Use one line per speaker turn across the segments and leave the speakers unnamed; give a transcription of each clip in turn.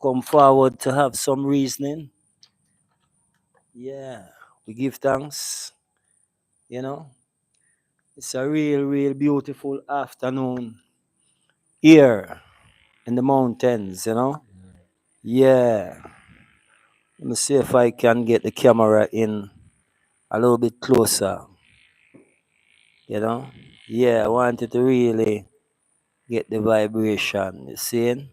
come forward to have some reasoning. Yeah, we give thanks. You know, it's a real beautiful afternoon here in the mountains. Yeah. Let me see if I can get the camera in a little bit closer. You know, yeah, I wanted to really get the vibration. You see?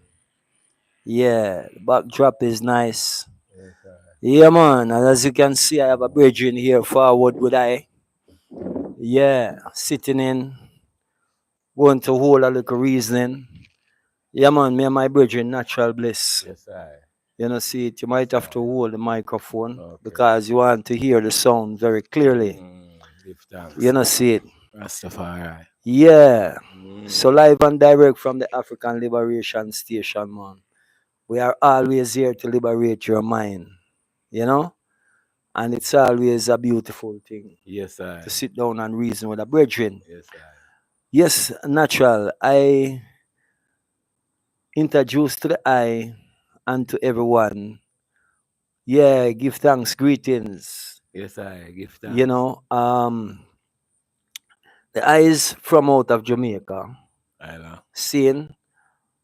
Yeah, the backdrop is nice.
Yes, sir.
Yeah, man. And as you can see, I have a bridge in here forward with I. Yeah, sitting in, going to hold a little reasoning. Yeah, man, me and my bridge in natural bliss.
Yes, sir.
You know, see it, you might
Yes,
have to
sir.
hold the microphone
Okay.
because you want to hear the sound very clearly.
Give
You
thanks.
know, see it.
Rastafari.
Yeah. So
Mm.
live and direct from the African Liberation Station, man. We are always here to liberate your mind, you know? And it's always a beautiful thing
Yes,
to
sir.
sit down and reason with a brethren.
Yes, sir.
Yes, natural. I introduce to the I and to everyone. Yeah, give thanks, greetings.
Yes, sir. Give
You
thanks.
know, the I is from out of Jamaica,
I know.
seen,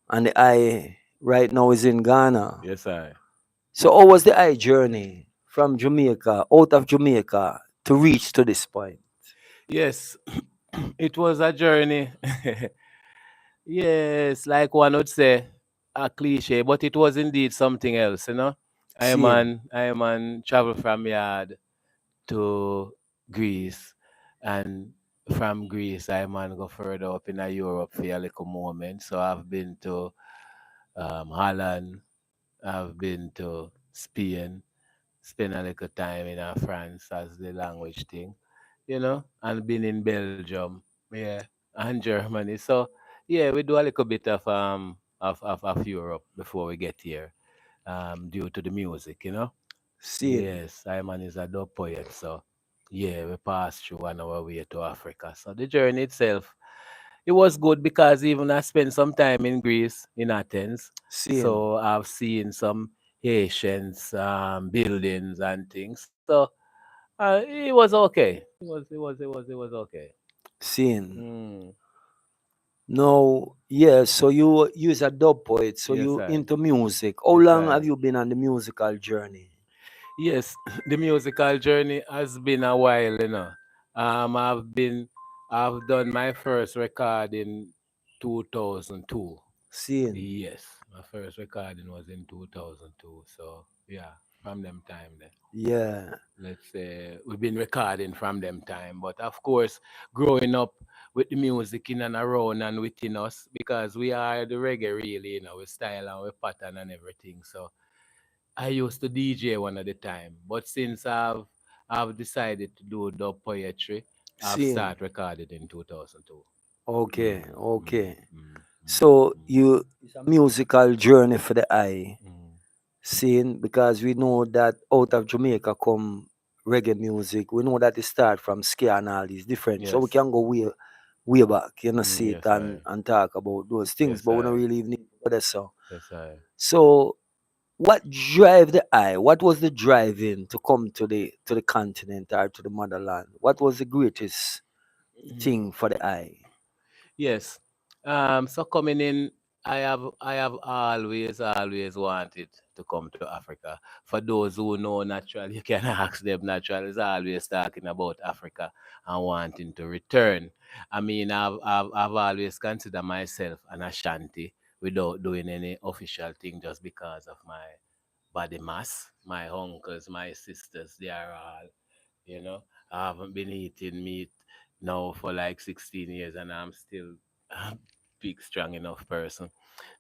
and the I right now is in Ghana.
Yes, sir.
So how was the I journey from Jamaica, out of Jamaica, to reach to this point?
Yes, it was a journey. Yes, like one would say, a cliche, but it was indeed something else.
Seeing,
I man travel from yard to Greece, and from Greece I man go further up in Europe for a little moment. So I've been to Holland, I've been to Spain, spend a little time in France as the language thing, and been in Belgium, yeah, and Germany. So yeah, we do a little bit of Europe before we get here, due to the music.
seeing,
Yes, Simon is a dope poet, so yeah, we passed through on our way to Africa. So the journey itself, it was good because even I spent some time in Greece, in Athens.
seeing,
So I've seen some Haitians buildings and things. So it was okay. It was okay.
seeing.
Mm.
No, yeah, so you use a dub poet, so
Yes,
you
I.
into music. How
Yes,
long
I.
have you been on the musical journey?
Yes, the musical journey has been a while. I've done my first record in 2002.
Seeing,
Yes, my first recording was in 2002. So yeah, from them time then.
yeah,
Let's say we've been recording from them time. But of course, growing up with the music in and around and within us, because we are the reggae really, with style and with pattern and everything. So I used to DJ one at the time. But since I've decided to do dub poetry, I've
seeing.
started recording in 2002.
Okay,
Mm, mm,
okay.
mm, mm,
So
mm,
you it's a musical journey for the eye.
mm.
Seeing because we know that out of Jamaica come reggae music. We know that it start from ska and all these different. So we
Yes.
can go way back, see it
Yes,
and talk about those things,
Yes,
but we don't
I.
really even need to go there. So
Yes, I.
so what drive the eye? What was the driving to come to the continent or to the motherland? What was the greatest
Mhm.
thing for the eye?
Yes. So coming in, I have always wanted to come to Africa. For those who know natural, you can ask them natural is always talking about Africa and wanting to return. I mean, I've always considered myself an Ashanti without doing any official thing just because of my body mass. My uncles, my sisters, they are all. I haven't been eating meat now for like 16 years and I'm still a big, strong enough person.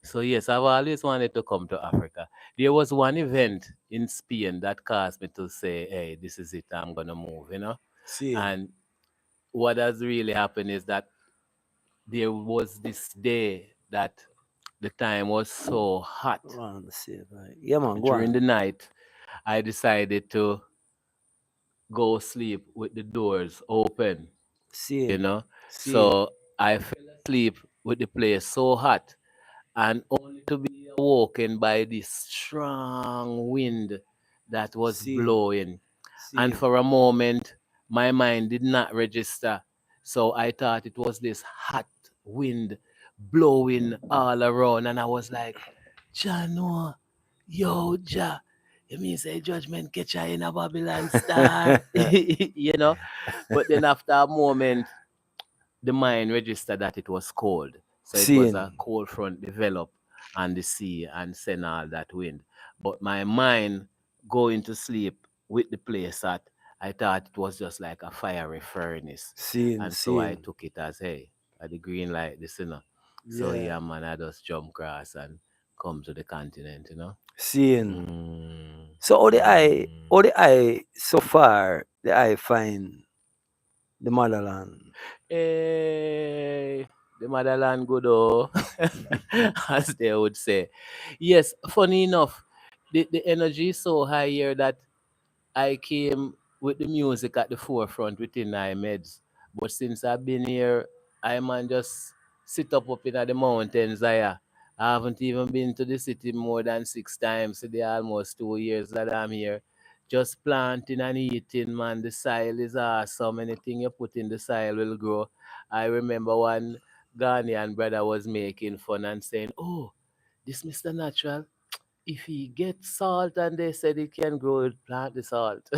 So, yes, I've always wanted to come to Africa. There was one event in Spain that caused me to say, hey, this is it, I'm going to move.
Seeing.
And what has really happened is that there was this day that the time was so hot.
Hold on, let me see yeah, man, go
During
on.
the night, I decided to go sleep with the doors open, you
Seeing.
know.
Seeing.
So I fell asleep with the place so hot, and only to be awoken by this strong wind that was
Seeing,
blowing. And
seeing,
for a moment, my mind did not register. So I thought it was this hot wind blowing all around. And I was like, Jah no, yo, Jah. You mean say judgment catch her in a Babylon star? you know? But then after a moment, the mind registered that it was cold. So it was a
seeing,
cold front develop on the sea and send all that wind. But my mind going to sleep with the place at, I thought it was just like a fiery furnace.
seeing,
And so I
seeing.
took it as, hey, at the green light, this, you know. So
Yeah,
yeah, man, I just jump across and come to the continent, you know.
seeing.
Mm,
So
mm.
all the eye so far, the eye find the motherland.
Hey, the motherland good oh, as they would say. Yes, funny enough, the energy is so high here that I came with the music at the forefront within my meds. But since I've been here, I man just sit up in the mountains there. I haven't even been to the city more than 6 times in the almost 2 years that I'm here. Just planting and eating, man. The soil is awesome. Anything you put in the soil will grow. I remember one Ghanaian brother was making fun and saying, "Oh, this Mr. Natural, if he gets salt and they said he can grow it, plant the salt."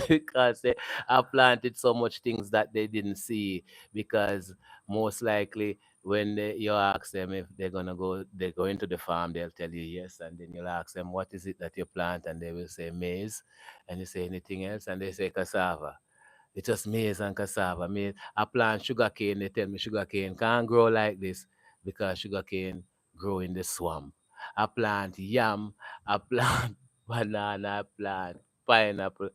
Because they have planted so much things that they didn't see. Because most likely when you ask them if they're going to the farm, they'll tell you yes. And then you'll ask them, what is it that you plant? And they will say maize. And you say anything else? And they say cassava. It's just maize and cassava. I plant sugarcane. They tell me sugarcane can't grow like this because sugarcane grow in the swamp. I plant yam. I plant banana. I plant pineapple.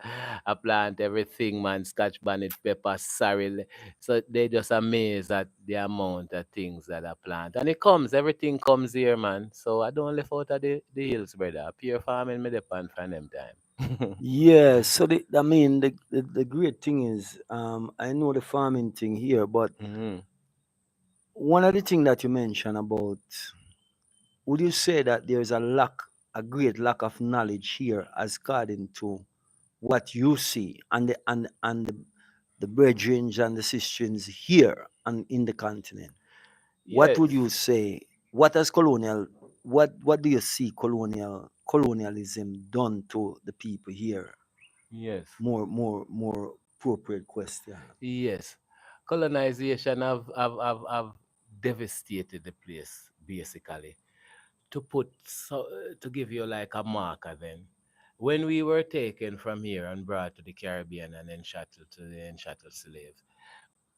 I plant everything, man. Scotch bonnet, pepper, sorrel. So they just amazed at the amount of things that I plant. And everything comes here, man. So I don't live out of the hills, brother. Pure farming me depend from them time.
Yeah, so I mean the great thing is I know the farming thing here, but
hmm
one of the things that you mentioned about, would you say that there's a great lack of knowledge here as according to what you see and the brethren and the sisters here and in the continent? What would you
Yes.
say? What has what do you see colonialism done to the people here?
Yes.
More appropriate question.
Yes. Colonization have devastated the place, basically. To give you like a marker then. When we were taken from here and brought to the Caribbean and then shuttled to the shuttle slaves,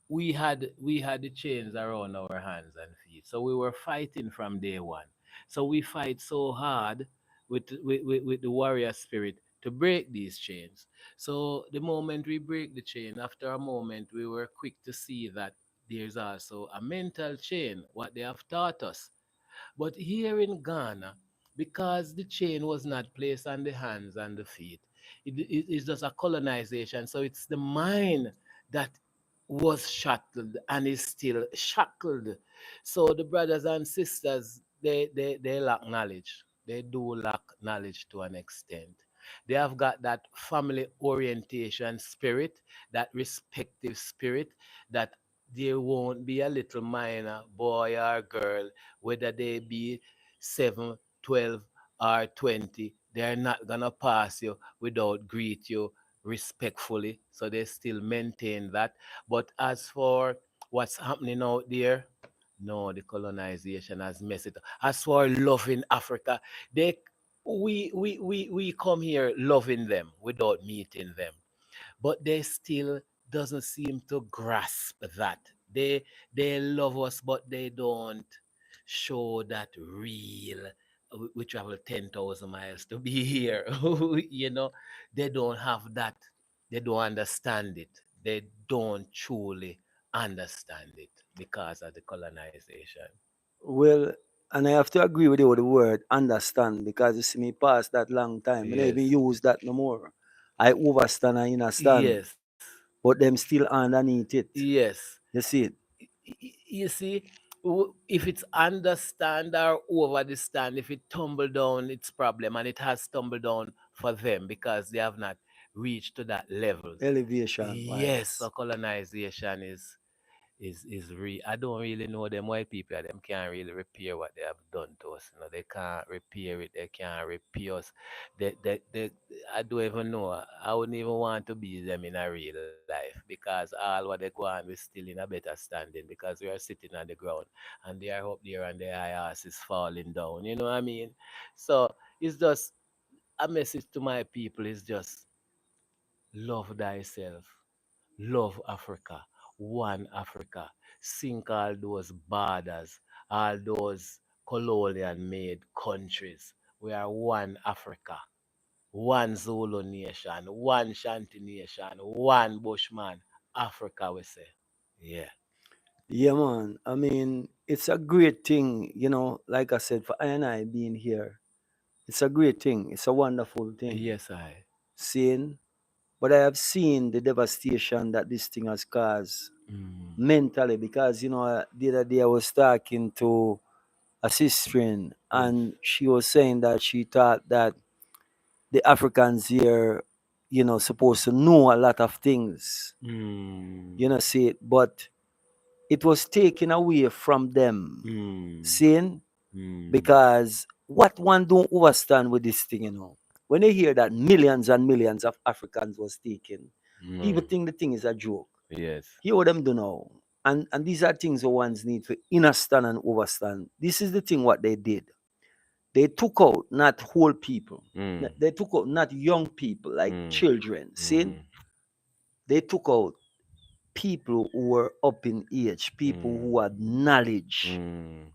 we had the chains around our hands and feet. So we were fighting from day one. So we fight so hard with the warrior spirit to break these chains. So the moment we break the chain, after a moment we were quick to see that there's also a mental chain, what they have taught us. But here in Ghana, because the chain was not placed on the hands and the feet, it's just a colonization. So it's the mind that was shackled and is still shackled. So the brothers and sisters, they lack knowledge. They do lack knowledge to an extent. They have got that family orientation spirit, that respective spirit, that there won't be a little minor boy or girl, whether they be 7, 12, or 20. They're not gonna pass you without greet you respectfully. So they still maintain that. But as for what's happening out there, no, the colonization has messed it up. As for loving Africa, they we come here loving them without meeting them, but they still doesn't seem to grasp that. They love us, but they don't show that real. We travel 10,000 miles to be here. you know, they don't have that. They don't understand it. They don't truly understand it because of the colonization.
Well, and I have to agree with you with the word understand, because you see me past that long time. I don't even
Yes.
use that no more. I overstand and understand,
Yes.
but them still underneath it.
Yes.
You see it?
You see, if it's understand or over the stand, if it tumble down, it's problem, and it has tumbled down for them because they have not reached to that levels.
Elevation
Yes,
wise.
so colonization is real. I don't really know them white people. Them can't really repair what they have done to us. You know, they can't repair it. They can't repair us. They I don't even know. I wouldn't even want to be them in a real life because all what they go on, we're still in a better standing because we are sitting on the ground and they are up there and their ass is falling down. You know what I mean? So it's just a message to my people is just love thyself. Love Africa, one Africa. Sink all those borders, all those colonial made countries. We are one Africa, one Zulu nation, one Shanti nation, one Bushman. Africa, we say. Yeah.
Yeah, man. I mean, it's a great thing, like I said, for I and I being here. It's a great thing. It's a wonderful thing.
Yes, I.
Seeing, but I have seen the devastation that this thing has caused
Mm.
mentally because, the other day I was talking to a sister
Yes.
and she was saying that she thought that the Africans here, supposed to know a lot of things,
Mm.
see it, but it was taken away from them,
Mm.
seeing,
Mm.
because what one don't understand with this thing, when they hear that millions and millions of Africans was taken, people
Mm.
think the thing is a joke.
Yes.
Hear what them do now. And these are things that ones need to understand and overstand. This is the thing what they did. They took out not whole people.
Mm.
They took out not young people like
Mm.
children. See,
Mm.
they took out people who were up in age, people
Mm.
who had knowledge.
Mm.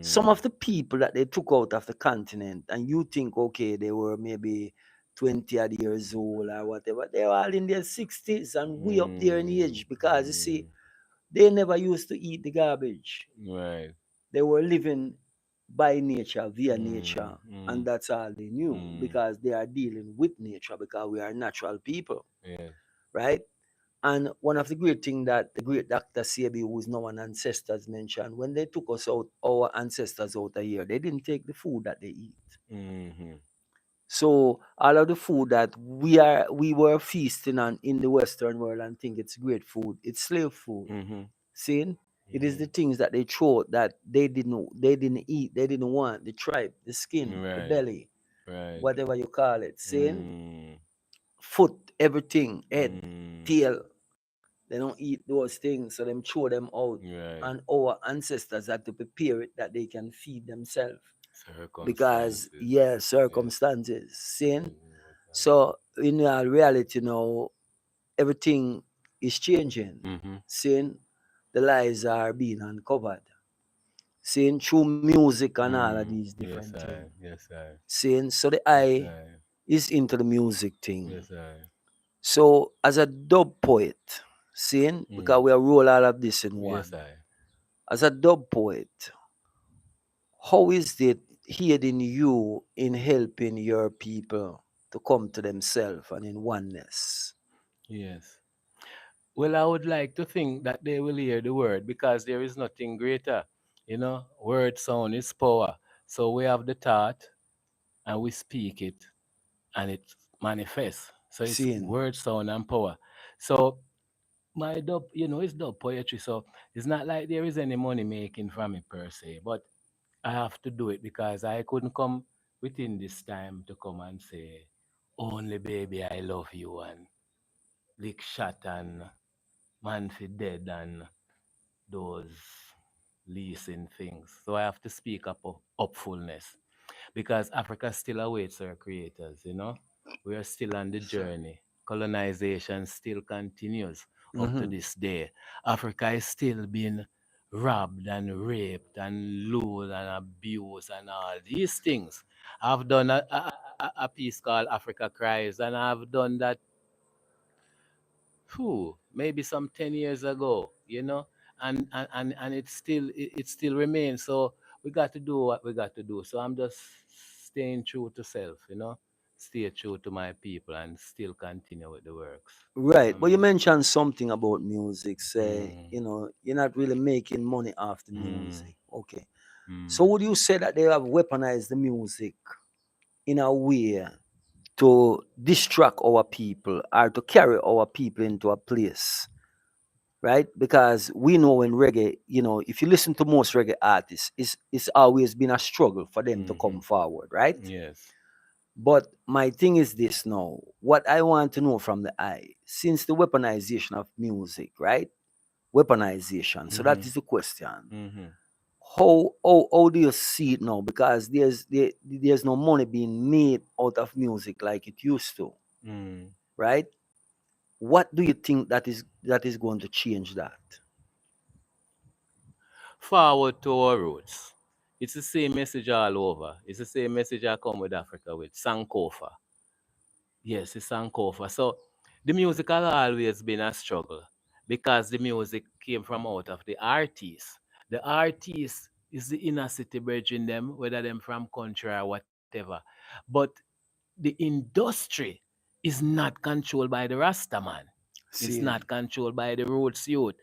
Some
Mm.
of the people that they took out of the continent, and you think, okay, they were maybe 20 odd years old or whatever, they were all in their 60s and way up there in
Mm.
age because you see,
Mm.
they never used to eat the garbage.
Right.
They were living by nature, via
Mm.
nature, and
Mm.
that's all they knew
Mm.
because they are dealing with nature because we are natural people,
Yes.
right? And one of the great things that the great Dr. Sebi, who is now an ancestors, mentioned when they took us out, our ancestors out of here, they didn't take the food that they eat.
Mm-hmm.
So all of the food that we were feasting on in the Western world and think it's great food, it's slave food.
Mm-hmm.
Seeing it is the
Mm-hmm.
things that they throw that they didn't eat, they didn't want, the tripe, the skin, the
Right.
belly,
Right.
whatever you call it. Seeing
Mm.
foot, everything, head,
Mm.
tail. They don't eat those things, so them throw them out.
Right.
And our ancestors had to prepare it that they can feed themselves. Because
Circumstances.
yeah,
Yes.
circumstances. Seeing?
Mm-hmm.
So in reality now, everything is changing.
Mm-hmm.
Seeing the lies are being uncovered. Seeing through music and all of
Mm.
these
Yes,
different
I.
things.
Yes, I.
Seeing so the
Yes,
eye
I.
is into the music thing.
Yes, I.
So as a dub poet, seeing
Mm.
because we are roll all of this in
Yes,
one.
I.
As a dub poet, how is it aiding you in helping your people to come to themselves and in oneness?
Yes. Well, I would like to think that they will hear the word because there is nothing greater. You know, word sound is power. So we have the thought and we speak it and it manifests. So it's
Seeing,
word sound and power. So my dub, it's dub poetry. So it's not like there is any money making from it per se, but I have to do it because I couldn't come within this time to come and say, only baby, I love you and lick shot and man for dead and those leasing things. So I have to speak up of upfulness because Africa still awaits our creators, you know. We are still on the
sir.
journey. Colonization still continues up to
Mm-hmm.
this day. Africa is still being robbed and raped and lured and abused and all these things. I've done a piece called Africa Cries and I've done that maybe some 10 years ago, and it still remains. So we got to do what we got to do. So I'm just staying true to self, stay true to my people and still continue with the works. You know
Right.
what I
But you
mean?
mentioned something about music. Say,
Mm,
you're not really making money off the
mm,
music. Okay. So
mm,
would you say that they have weaponized the music in a way to distract our people or to carry our people into a place, right? Because we know in reggae, if you listen to most reggae artists, it's always been a struggle for them to
mm-hmm.
come forward, right?
Yes.
But my thing is this now. What I want to know from the eye, since the weaponization of music, right? Weaponization. So that
Mm-hmm.
is the question.
Mm-hmm.
How do you see it now? Because there's no money being made out of music like it used to,
Mm.
right? What do you think that is going to change that?
Forward to our roots. It's the same message all over. It's the same message I come with Africa with. Sankofa. Yes, it's Sankofa. So the music has always been a struggle because the music came from out of the artists. The artist is the inner city bridging them, whether them from country or whatever. But the industry is not controlled by the Rasta man. It's not
Seeing,
controlled by the roots youth.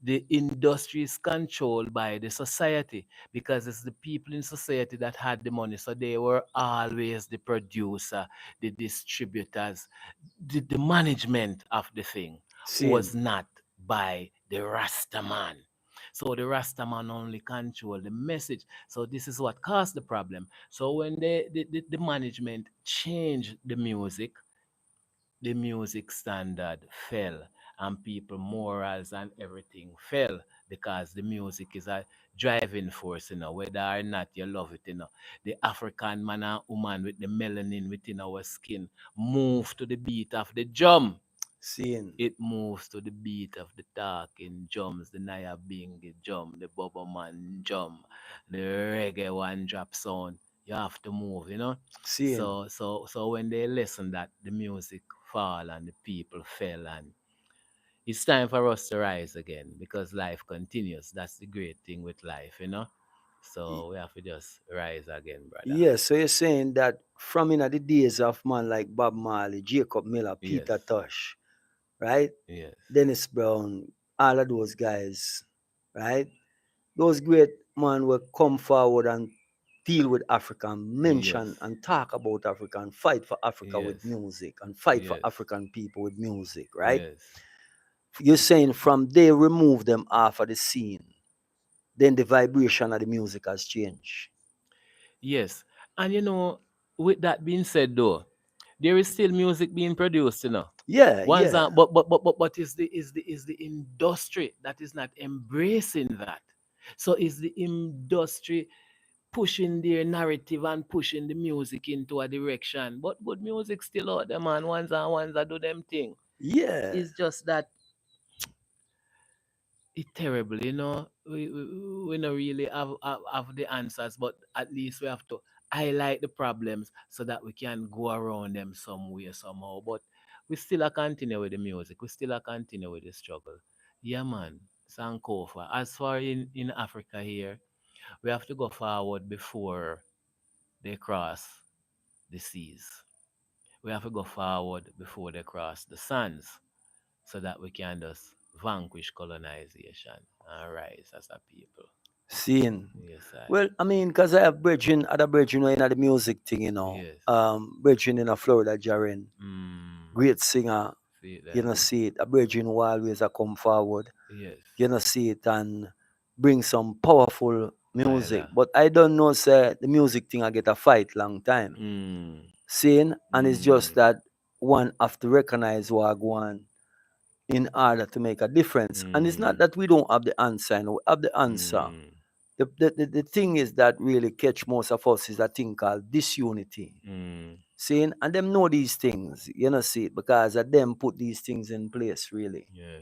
The industry is controlled by the society because it's the people in society that had the money. So they were always the producer, the distributors, the management of the thing was
seeing,
not by the Rasta man. So the Rasta man only control the message. So this is what caused the problem. So when the management changed the music standard fell and people morals and everything fell because the music is a driving force, whether or not you love it, the African man and woman with the melanin within our skin move to the beat of the drum.
seeing,
It moves to the beat of the talking drums, the Naya Bingy drum, the Bubba Man drum, the reggae one drop sound. You have to move.
seeing.
So when they listen that the music fall and the people fell and it's time for us to rise again because life continues. That's the great thing with life.
Y-
So we have to just rise again, brother.
Yes, so you're saying that from the days of man like Bob Marley, Jacob Miller,
Yes,
Peter Tosh, right?
yes,
Dennis Brown, all of those guys, right? Those great men will come forward and deal with Africa and
yes,
mention and talk about Africa and fight for Africa with
yes,
music and fight for
yes,
African people with music, right?
yes.
You're saying from they remove them off of the scene, then the vibration of the music has changed.
Yes. And with that being said though, there is still music being produced.
Yeah,
Ones
yeah,
are but is the industry that is not embracing that. So is the industry pushing their narrative and pushing the music into a direction. But good music still out there, man. Ones that do them thing.
yeah,
It's just that it's terrible. We don't really have the answers, but at least we have to highlight the problems so that we can go around them some way, somehow. But we still a continue with the music. We still a continue with the struggle. Yeah, man. Sankofa. As far in Africa here, we have to go forward before they cross the seas. We have to go forward before they cross the sands so that we can just vanquish colonization and rise as a people.
seeing.
Yes, I.
Well, I mean, because I have other brethren in the music thing,
Yes.
brethren in Florida, Jaren,
Mm.
great singer,
See
you
that.
know, see it, a brethren who always a come forward,
Yes.
you know, see it and bring some powerful music.
Myla.
But I don't know, say, the music thing I get a fight long time.
Mm.
Seeing, and it's just
Mm.
that one have to recognize what I go on in order to make a difference. And it's not
Mm.
that we don't have the answer, we have the answer.
Mm.
The thing is that really catch most of us is a thing called disunity.
Mm.
Seeing, and them know these things, you know, see it, because of them put these things in place, really.
Yeah.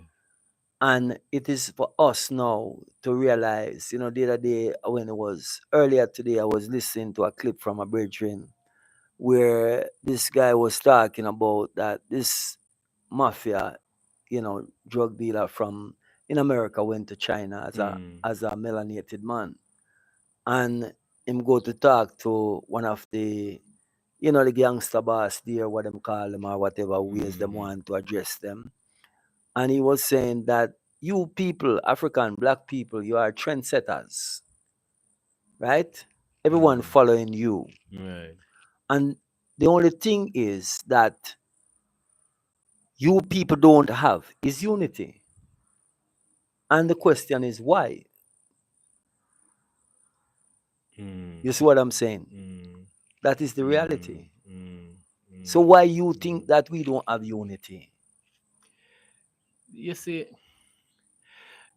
And it is for us now to realize, the other day when it was earlier today, I was listening to a clip from a brethren where this guy was talking about that this mafia, drug dealer from in America went to China as a
Mm.
as a melanated man, and him go to talk to one of the the gangster boss there, what them call them or whatever ways them
Mm-hmm.
want to address them. And he was saying that you people, African black people, you are trendsetters, right? Everyone
Mm.
following you.
Right.
And the only thing is that you people don't have is unity. And the question is why?
Mm.
You see what I'm saying?
Mm.
That is the
Mm.
reality.
Mm.
So
Mm.
why you think
Mm.
that we don't have unity?
You see,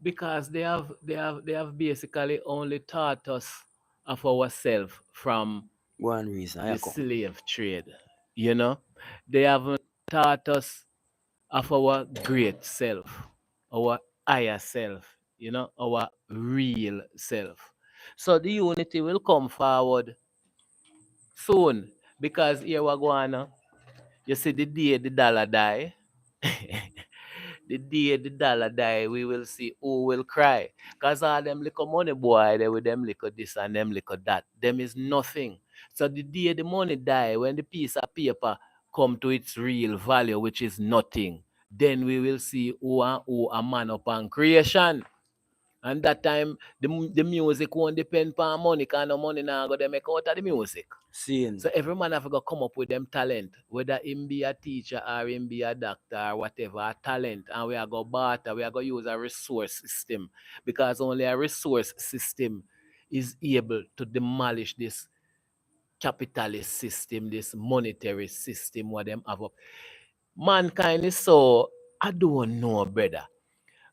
because they have basically only taught us of ourselves from
One reason I
the
come.
slave trade. You know, they haven't taught us of our great self, our higher self, our real self. So the unity will come forward soon because here we go on. You see, the day the dollar die, the day the dollar die, we will see who will cry. Because all them little money boy, they with them little this and them little that. Them is nothing. So the day the money die, when the piece of paper come to its real value, which is nothing, then we will see who and who a man upon creation. And that time, the music won't depend on money, because no money now go to make out of the music.
Seeing,
So every man have to come up with them talent, whether him be a teacher or him be a doctor or whatever, a talent, and we are go barter, we are go use a resource system, because only a resource system is able to demolish this capitalist system, this monetary system what them have up. Mankind is so, I don't know, brother.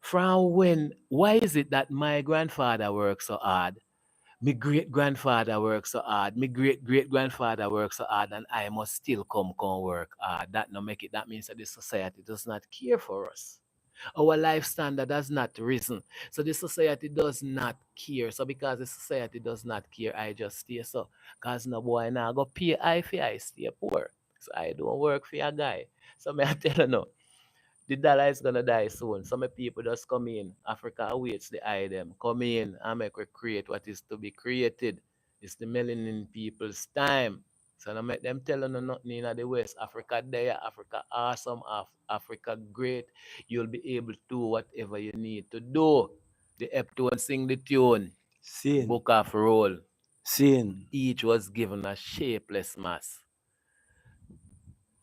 From when, why is it that my grandfather worked so hard? My great grandfather worked so hard. My great great grandfather worked so hard, and I must still come work hard. That no make it. That means that the society does not care for us. Our life standard has not risen, so the society does not care. So because the society does not care, I just stay so. Cause no boy now go pay I for I stay poor. So I don't work for a guy. So me I tell you no, the dollar is gonna die soon. Some people just come in. Africa awaits the item. Come in and make we create what is to be created. It's the melanin people's time. So I make them tell you nothing in the West. Africa there, Africa awesome, Africa great. You'll be able to do whatever you need to do. The Eptone sing the tune.
seeing,
Book of roll.
seeing,
Each was given a shapeless mass,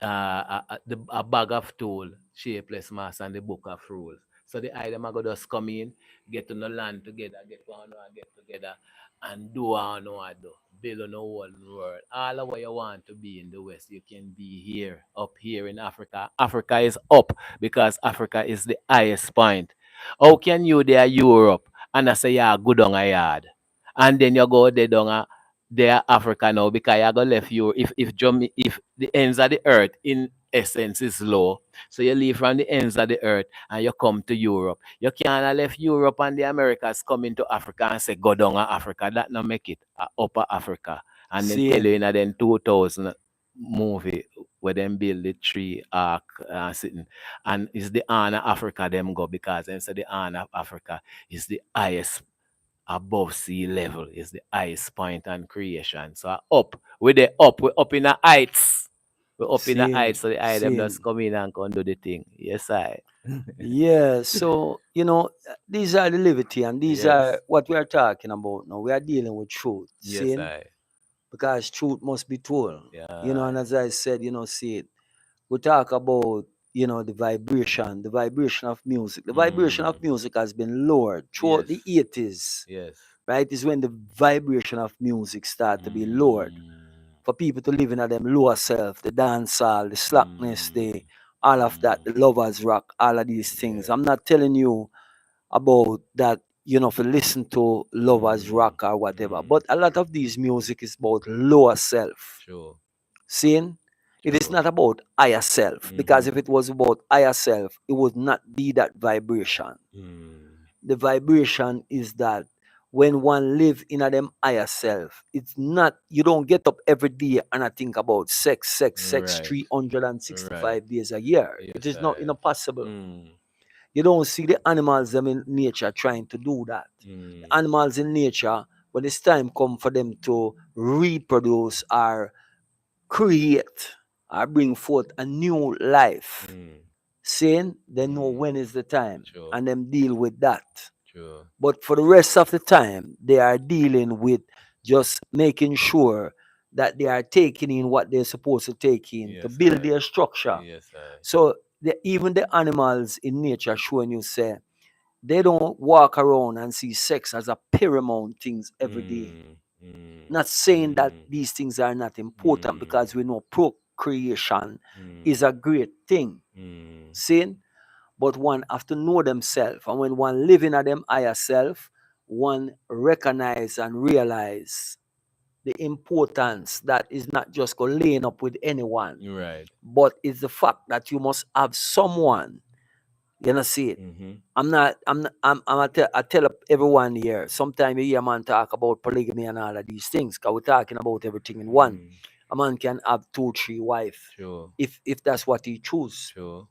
a bag of tool, shapeless mass, and the book of rules. So the item I go just come in, get to no land together, get one and get together, and do what no I do. Build on the whole world. All of what you want to be in the West, you can be here, up here in Africa. Africa is up because Africa is the highest point. How can you there Europe and I say yeah, good on a yard? And then you go there down they are Africa now because you go left you if the ends of the earth in essence is low, so you leave from the ends of the earth and you come to Europe. You can't have left Europe and the Americas come into Africa and say go down to Africa. That not make it upper Africa. And then tell you
seeing,
in a then 2000 movie where them build the tree arc sitting, and it's the honor Africa them go because then say the honor of Africa is the highest above sea level, is the highest point on creation. So up, we're up in the heights. We're up in the heights,
seeing,
so the eye them just
seeing.
come in and can do the thing. Yes, I.
Yeah, so these are the liberty and these are
Yes.
what we are talking about now. We are dealing with truth,
Yes,
seeing,
I.
because truth must be told. And
Yeah.
as I said, see it. We talk about, the vibration of music. The vibration of
Mm.
music has been lowered throughout
Yes.
the 80s,
Yes.
right? Is when the vibration of music start to be lowered
Mm.
for people to live in a them lower self, the dancehall, the slackness, the
Mm.
all of that,
Mm.
the lovers rock, all of these things.
Yeah.
I'm not telling you about that, for listen to lovers
Mm.
rock or whatever.
Mm.
But a lot of these music is about lower self.
True.
Seeing? It is
True.
not about higher self. Because if
Mm-hmm.
it was about higher self, it would not be that vibration.
Mm.
The vibration is that when one live in a them higher self, it's not, you don't get up every day and I think about sex
Right.
365
Right.
days a year. It
Yes,
is not
I.
impossible.
Mm.
You don't see the animals them in nature trying to do that. The
Mm.
animals in nature, when it's time come for them to reproduce or create or bring forth a new life,
Mm.
saying they know
Mm.
when is the time
True.
and them deal with that.
True.
But for the rest of the time, they are dealing with just making sure that they are taking in what they're supposed to take in to
Yes,
build
I.
their structure.
Yes, I.
So even the animals in nature showing you say they don't walk around and see sex as a paramount things every day.
Mm. Mm.
Not saying that
Mm.
these things are not important because
Mm.
we know procreation
Mm.
is a great thing.
Mm.
Saying, but one have to know themselves. And when one living at them higher self, one recognize and realize the importance that is not just go laying up with anyone,
Right.
but it's the fact that you must have someone. You know, see it.
Mm-hmm.
I tell everyone here, sometimes you hear a man talk about polygamy and all of these things, because we're talking about everything in one.
Mm.
A man can have two, three wife
True.
if that's what he choose.
True.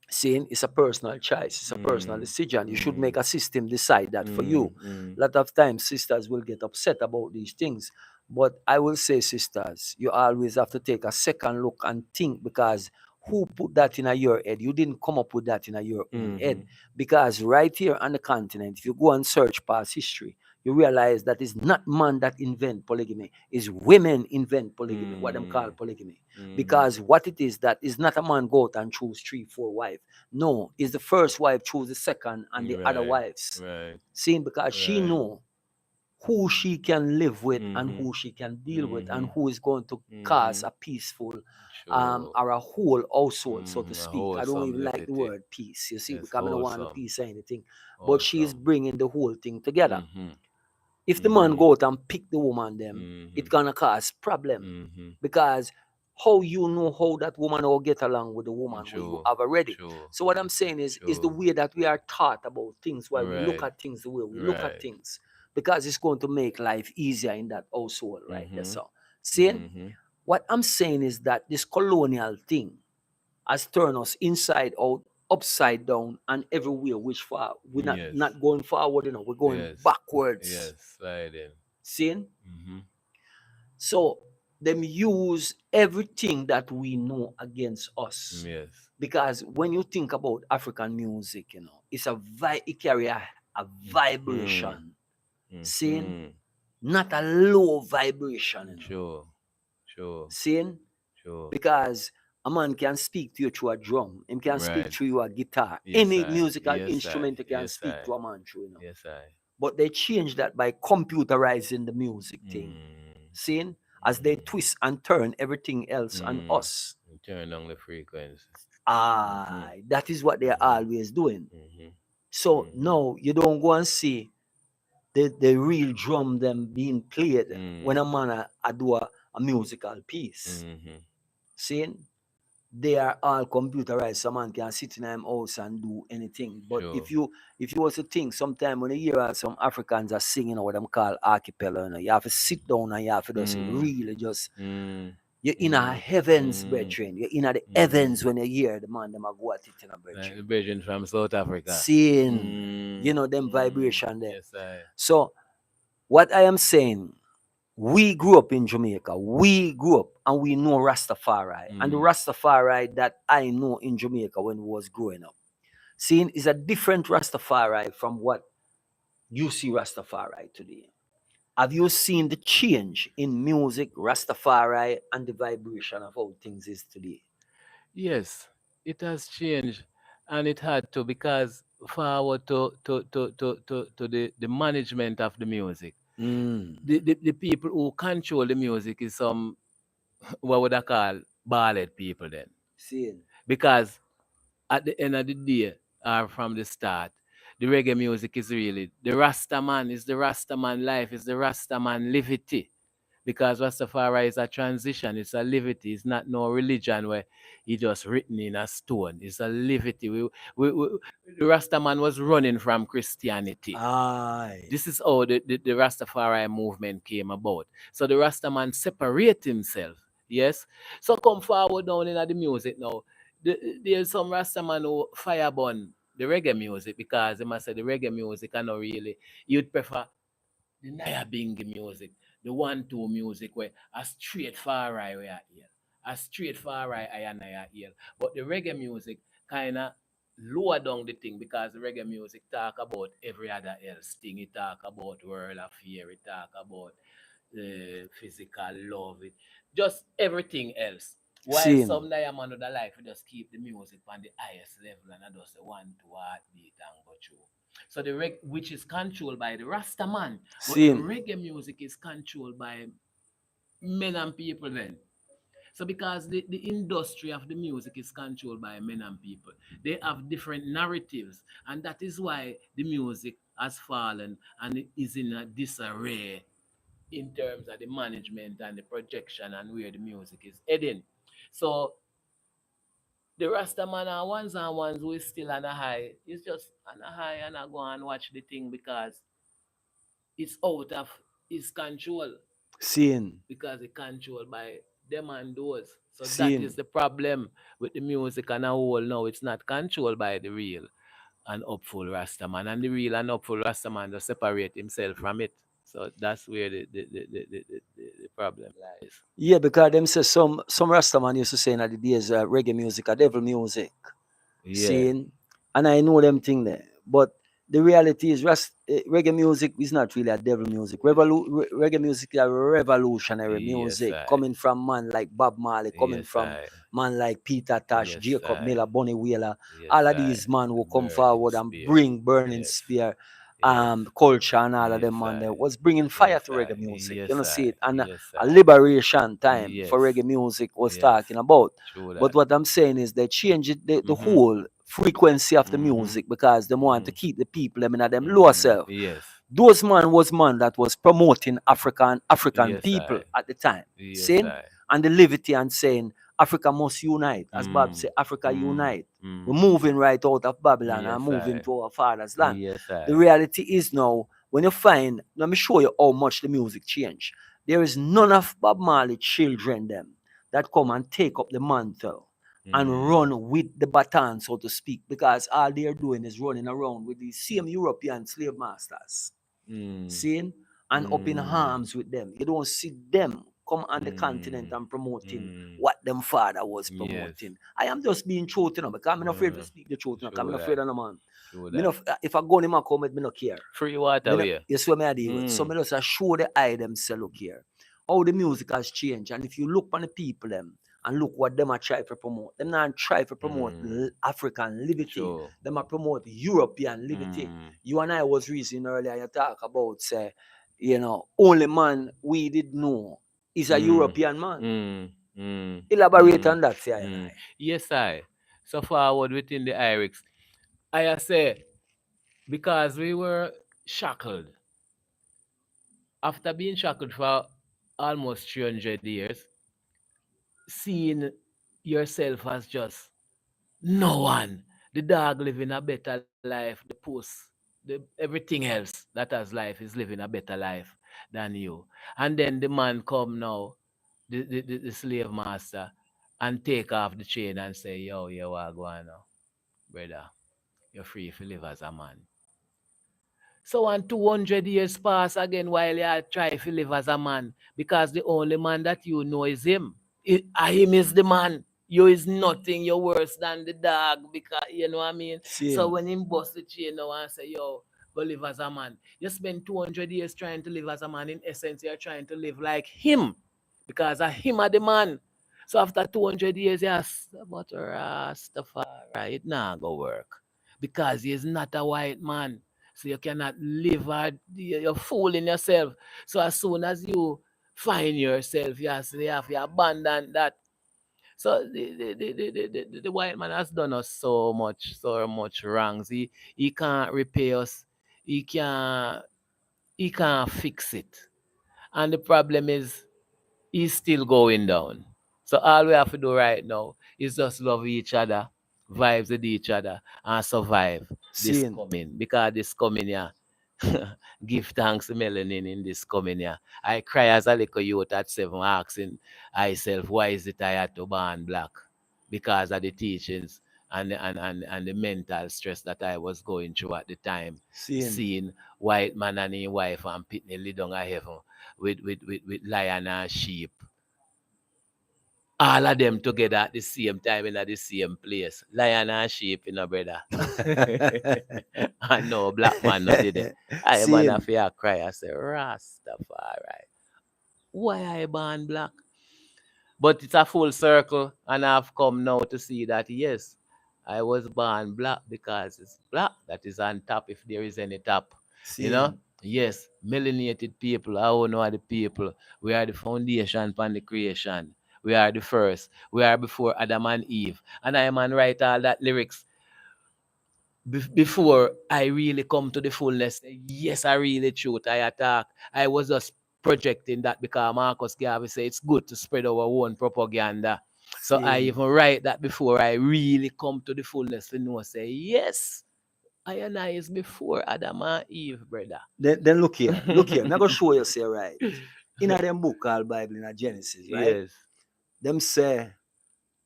Saying it's a personal choice, it's a personal
Mm.
decision. You should make
Mm.
a system decide that for
Mm.
you.
Mm.
A lot of times sisters will get upset about these things. But I will say, sisters, you always have to take a second look and think, because who put that in your head? You didn't come up with that in your own head.
Mm-hmm.
Because right here on the continent, if you go and search past history, you realize that it's not man that invent polygamy, it's women invent polygamy, what them call
Mm.
polygamy.
Mm-hmm.
Because what it is, that is not a man go out and choose three, four wives. No, it's the first wife choose the second and the other
Right.
wives.
Right.
Seeing, because she
Right.
know who she can live with and
Mm-hmm.
who she can deal with and
Mm-hmm.
who is going to cause
Mm-hmm.
a peaceful
True.
or a whole household, so to
Mm-hmm. A
speak. I don't
wholesome
even like the
livity.
word peace, you see,
Yes,
because I don't want the
wholesome.
peace or anything. But she is
Wholesome.
bringing the whole thing together.
Mm-hmm.
If the man
Mm-hmm.
go out and pick the woman them,
Mm-hmm.
it gonna cause problem.
Mm-hmm.
Because how you know how that woman will get along with the woman where you
True.
have already.
True.
So what I'm saying is the
True.
way that we are taught about things, why we look
Right.
at things the way we look at
Right.
things, because it's going to make life easier in that household, right? That's
Mm-hmm.
all. Seeing,
Mm-hmm.
what I'm saying is that this colonial thing has turned us inside out, upside down, and everywhere. Which far we're
Yes.
not going forward, we're going
Yes.
backwards.
Yes. Sliding.
Seeing,
Mm-hmm.
so them use everything that we know against us.
Yes.
Because when you think about African music, it's it carry a
Mm-hmm.
vibration. Seeing,
Mm-hmm.
not a low vibration,
Sure. Sure.
Seeing,
Sure.
because a man can speak to you through a drum, him can speak
Right.
to you a guitar,
Yes,
any
I.
musical
Yes, I.
instrument you can
Yes,
speak
I.
to a man through,
Yes, I.
But they change that by computerizing the music thing.
Mm.
Seeing, as they
Mm.
twist and turn everything else on
Mm.
us.
Turn on the frequency. Mm-hmm.
That is what they're
Mm-hmm.
always doing.
Mm-hmm.
So
Mm-hmm.
no, you don't go and see the real drum them being played when
Mm.
a man a do a musical piece.
Mm-hmm.
Seeing, they are all computerized. Some man can sit in their house and do anything. But
Sure.
if you also think, sometime when you hear some Africans are singing what them call archipelago, you have to sit down and you have to just
Mm.
really just,
Mm.
you're in a
Mm.
heavens,
Mm.
brethren. You're in the
Mm.
heavens when you hear the man them a go at it,
Like
brethren.
the Belgian from South Africa.
Seeing,
Mm.
them
Mm.
vibration there.
Yes, I.
So what I am saying, we grew up in Jamaica. We grew up and we know Rastafari. And the
Mm.
Rastafari that I know in Jamaica when we was growing up, seeing, is a different Rastafari from what you see Rastafari today. Have you seen the change in music, Rastafari, and the vibration of how things is today?
Yes, it has changed, and it had to because forward to the management of the music.
Mm.
The people who control the music is some what would I call ballad people then.
Seeing.
Because at the end of the day, or from the start, the reggae music is really the Rasta man is the Rasta man life, is the Rasta man livity. Because Rastafari is a transition, it's a livity, it's not no religion where he just written in a stone. It's a livity. We, the Rastaman was running from Christianity.
Aye.
This is how the Rastafari movement came about. So the Rastaman separate himself. Yes. So come forward down in the music now. There's some Rastaman who fireburn the reggae music because they must say the reggae music are not really. You'd prefer the Naya Bingy music, the 1-2 music where a straight far right we are here. a straight far right I and I hear. But the reggae music kind of lower down the thing because the reggae music talk about every other else thing. It talk about world affair. It talk about physical love. It just everything else. While
Seen.
some diamond of the life we just keep the music on the highest level and I just the one to heartbeat and go through. So which is controlled by the Rasta man, but the
Seen.
reggae music is controlled by men and people then. So because the industry of the music is controlled by men and people, they have different narratives, and that is why the music has fallen and it is in a disarray in terms of the management and the projection and where the music is heading. So the Rastaman are ones and ones who is still on a high. It's just on a high and I go and watch the thing because it's out of his control
Seen.
because it's controlled by them and those. So that is
Seen.
the problem with the music and a whole now. It's not controlled by the real and upful Rastaman. And the real and upful Rastaman just separate himself from it. So that's where the problem lies.
Yeah, because them say some Rastaman used to say in the days reggae music, a devil music.
Yeah.
Seeing, and I know them thing there. But the reality is, reggae music is not really a devil music. Reggae music is a revolutionary
Yes,
music
I.
coming from man like Bob Marley, coming
Yes,
from
I.
man like Peter Tosh,
Yes,
Jacob
I.
Miller, Bonnie Wheeler.
Yes,
All of
I.
these man who come
Burning
forward and
spear.
bring Burning
Yes.
Spear,
Yes.
culture and all of them
Yes,
man
I.
there was bringing fire
Yes,
to
I.
reggae music. You
Yes,
know, see
I.
it, and
Yes,
a
I.
liberation time for
Yes.
reggae music was
Yes.
talking about.
True
But
that.
what I'm saying is they change it, the
Mm-hmm.
whole frequency of the
Mm-hmm.
music because they want to
Mm-hmm.
keep the people them in them lower
Mm-hmm.
self.
Yes.
Those man was man that was promoting African
Yes,
people
I.
at the time.
Yes,
Saying
I.
and the liberty and saying Africa must unite. As Bob
Mm.
said, Africa
Mm.
unite. We're
Mm.
moving right out of Babylon and
Yes,
moving
I.
to our father's land.
Yes,
The
I.
reality is now, when you find, let me show you how much the music changed. There is none of Bob Marley children them that come and take up the mantle and
Mm.
run with the baton, so to speak, because all they're doing is running around with these same European slave masters,
Mm.
seeing and up in
Mm.
arms with them. You don't see them come on the continent
Mm.
and promoting
Mm.
what them father was
Yes.
promoting. I am just being truth, because I'm not afraid to
Mm.
speak the truth, because I'm
True
not
that.
afraid of no man.
True
Me
that.
no, if I go in my comment, me no care.
Free
Me
water
no,
way.
you see what me I deal with. So
Mm.
me just a show the eye them say, look here, how the music has changed. And if you look on the people them and look what them are try to promote, them not try to promote
Mm.
African liberty.
True.
Them are promote European liberty.
Mm.
You and I was reasoning earlier, you talk about say, only man we did know is a
Mm.
European man.
Mm. Mm.
Elaborate
Mm.
on that for you and
Mm.
I.
Yes, I. So forward within the lyrics. I say because we were shackled. After being shackled for almost 300 years, seeing yourself as just no one. The dog living a better life, the puss, everything else that has life is living a better life than you. And then the man come now, the slave master, and take off the chain and say, yo, you are going now, brother. You're free to live as a man. So and 200 years pass again while you try to live as a man because the only man that you know is him. Him is the man. You is nothing. You're worse than the dog because you know what I mean. So
Seen.
when him bust the chain now and say, yo, go live as a man. You spend 200 years trying to live as a man. In essence, you're trying to live like him because of him are the man. So after 200 years, yes, but Rastafari, it not go work because he is not a white man. So you cannot live hard. You're fooling yourself. So as soon as you find yourself, you have to abandon that. So the white man has done us so much wrongs. He can't repay us. He can't he can't fix it. And the problem is is still going down. So all we have to do right now is just love each other, vibes with each other, and survive this
Seen.
coming. Because this coming here, give thanks to melanin in this coming year. I cry as a little youth at 7 asking myself, why is it I had to born black? Because of the teachings and the mental stress that I was going through at the time.
Seen.
Seeing white man and his wife and pitney lay down a heaven with lion and sheep All of them together at the same time in the same place. Lion and sheep, brother. And no black man no did it. I man
Same.
have to cry. I say, Rastafari. Why I born black? But it's a full circle, and I've come now to see that yes, I was born black because it's black that is on top if there is any top. You know?
Same.
Yes, melanated people, I don't know the people. We are the foundation upon the creation. We are the first. We are before Adam and Eve. And I man write all that lyrics before I really come to the fullness. Yes, I really truth. I attack. I was just projecting that because Marcus Garvey said it's good to spread our own propaganda. So I
Same.
even write that before I really come to the fullness to know, say, yes, I and I is before Adam and Eve, brother.
Then look here. Look here. I'm going to show you, say, right. In a them book called Bible in a Genesis, right?
Yes.
Them say,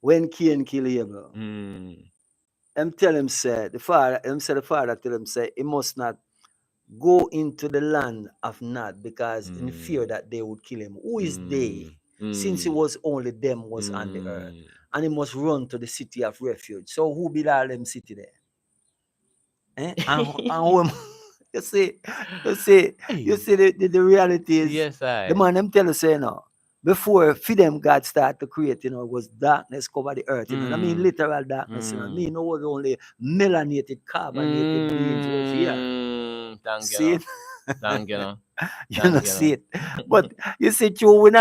when Cain kill Abel,
Mm,
them tell him, say, the father tell him, say, he must not go into the land of Nod because in fear
mm,
that they would kill him. Who is they?
mm,
Since it
mm,
was only them was on the earth.
mm.
And he must run to the city of refuge. So who build all them city there? Eh? And who you see, you see, you
Hey,
see the reality is
yes,
the
I.
man them tell us, before for them God start to create, it was darkness cover the earth, I mean
Mm,
literal darkness, I
mm.
mean it was only melanated, carbonated beings was here.
Thank you,
See
no.
it?
Thank you, no.
You know,
Thank you,
see
no.
it. But you see through we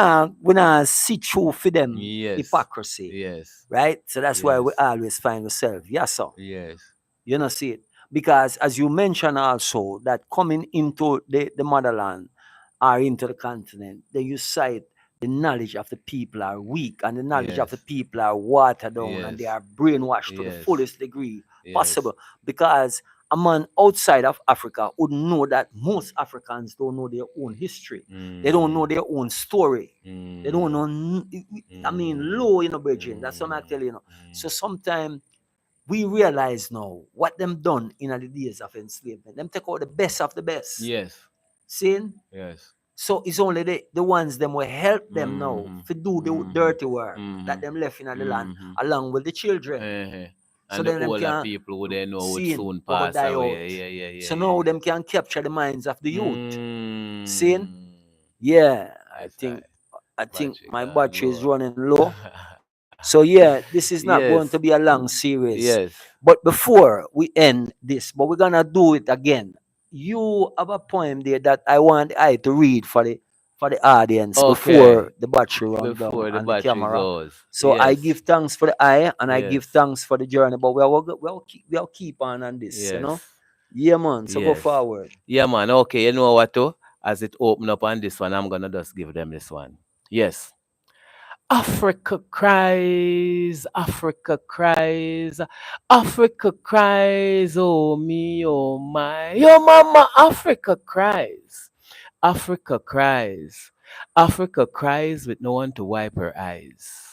not see through for them
Yes.
hypocrisy.
Yes.
Right? So that's why we
Yes.
always find ourselves. Yes, sir.
Yes.
You know, see it. Because as you mentioned also, that coming into the motherland or into the continent, then you cite the knowledge of the people are weak and the knowledge of the
Yes.
people are watered down and they
Yes.
are brainwashed to the
Yes.
fullest degree
Yes.
possible. Because a man outside of Africa would know that most Africans don't know their own history. They don't know
Mm,
their own story. They don't
mm,
know, I mean,
mm,
low, Bridget. That's what I
mm,
tell you. So
mm.
sometimes we realize now what them done in the days of enslavement. Them take out the best of the best.
Yes.
Seeing?
Yes.
So it's only the ones them will help them now
Mm-hmm.
to do the
Mm-hmm.
dirty work that
Mm-hmm.
them left in the land
Mm-hmm.
along with the children. So
And the
then them
older
can
people who they know would
seeing
soon
what
pass
die out.
away. Yeah, yeah, yeah,
So
yeah,
now
yeah.
them can capture the minds of the youth. Seeing?
Mm.
Yeah,
Yes,
I think
battery
my
gone
battery is
low.
running low. So yeah, this is not going
Yes,
to be a long series.
yes.
But before we end this, but we're gonna do it again. You have a poem there that I want I to read for the audience
Okay,
before the battery run down
before the
on the
battery
camera.
goes.
So I
Yes,
give thanks for the eye and I give
yes,
thanks for the journey. But we'll keep on this.
yes,
Yeah, man. So go
yes.
forward.
Yeah, man. Okay, you know what, too? As it open up on this one, I'm gonna just give them this one. Yes. Africa cries, Africa cries, Africa cries, oh me, oh my. Your mama, Africa cries. Africa cries. Africa cries with no one to wipe her eyes.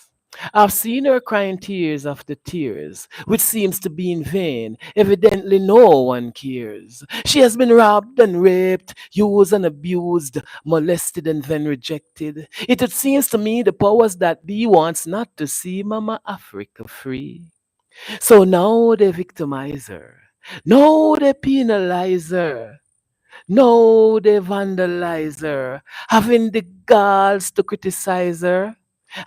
I've seen her crying tears after tears, which seems to be in vain. Evidently, no one cares. She has been robbed and raped, used and abused, molested and then rejected. It seems to me the powers that be wants not to see Mama Africa free. So now they victimize her. Now they penalize her. No, they vandalize her, having the gall to criticize her.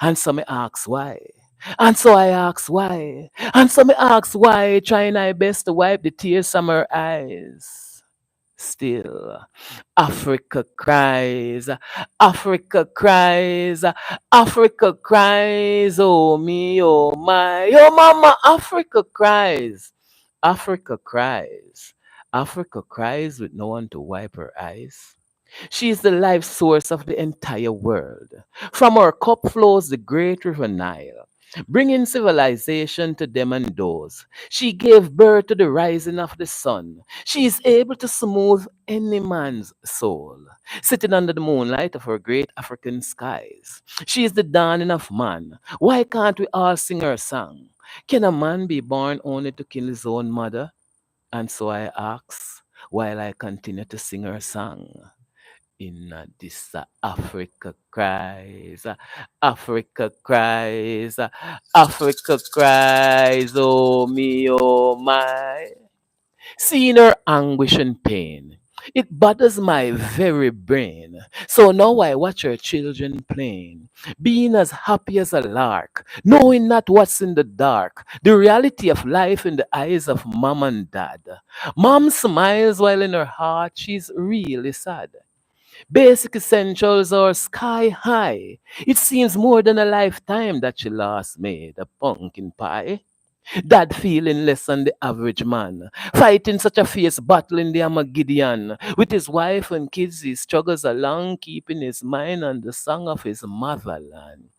And so me ask why. And so I ask why. And so me ask why, trying my best to wipe the tears from her eyes. Still, Africa cries, Africa cries, Africa cries, oh me, oh my, oh mama, Africa cries, Africa cries, Africa cries with no one to wipe her eyes. She is the life source of the entire world. From her cup flows the great river Nile, bringing civilization to them and those. She gave birth to the rising of the sun. She is able to smooth any man's soul, sitting under the moonlight of her great African skies. She is the dawning of man. Why can't we all sing her song? Can a man be born only to kill his own mother? And so I ask, while I continue to sing her song. In this Africa cries, Africa cries, Africa cries, oh me, oh my. Seeing her anguish and pain, it bothers my very brain. So now I watch her children playing, being as happy as a lark, knowing not what's in the dark, the reality of life in the eyes of mom and dad. Mom smiles while in her heart she's really sad. Basic essentials are sky high. It seems more than a lifetime that she last made a pumpkin pie. Dad feeling less than the average man, fighting such a fierce battle in the Armageddon. With his wife and kids, he struggles along, keeping his mind on the song of his motherland.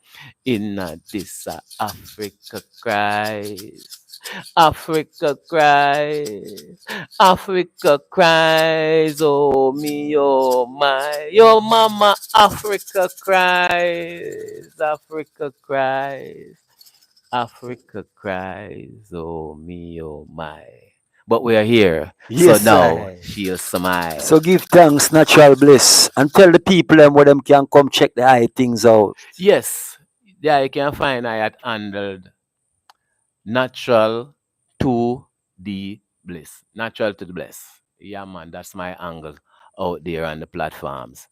In this Africa cries. Africa cries, Africa cries, oh me, oh my, your mama, Africa cries, Africa cries. Africa cries, oh me, oh my. But we are here, so
Yes,
now
I.
she'll smile.
So give thanks, natural bliss, and tell the people them where them can come check the eye things out.
Yes, yeah, you can find I at handled natural to the bliss. Natural to the bliss. Yeah, man, that's my angle out there on the platforms.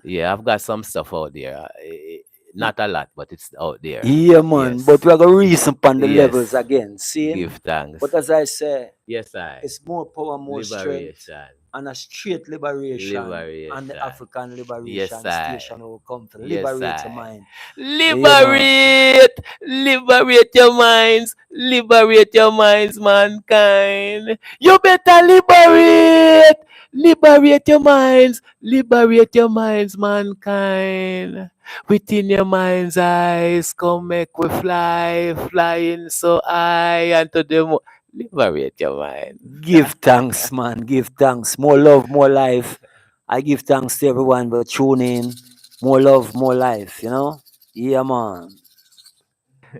Yeah, I've got some stuff out there. Not a lot, but it's out there.
Yeah, man. But
Yes,
we are gonna reason upon the levels
yes.
again, seeing.
Give thanks.
But as I say,
Yes, I.
it's more power, more strength,
Liberation.
and a straight liberation and the
Liberation.
African
Yes,
liberation
I.
station will come to
Yes,
liberate your
I.
mind. Yeah, man.
Liberate! Liberate your minds! Liberate your minds, mankind! You better liberate! Liberate your minds! Liberate your minds, mankind! Within your mind's eyes, come make we fly, flying so high unto the moon. Liberate your mind.
Give thanks, man. Give thanks. More love, more life. I give thanks to everyone for tuning in. More love, more life, you know? Yeah, man.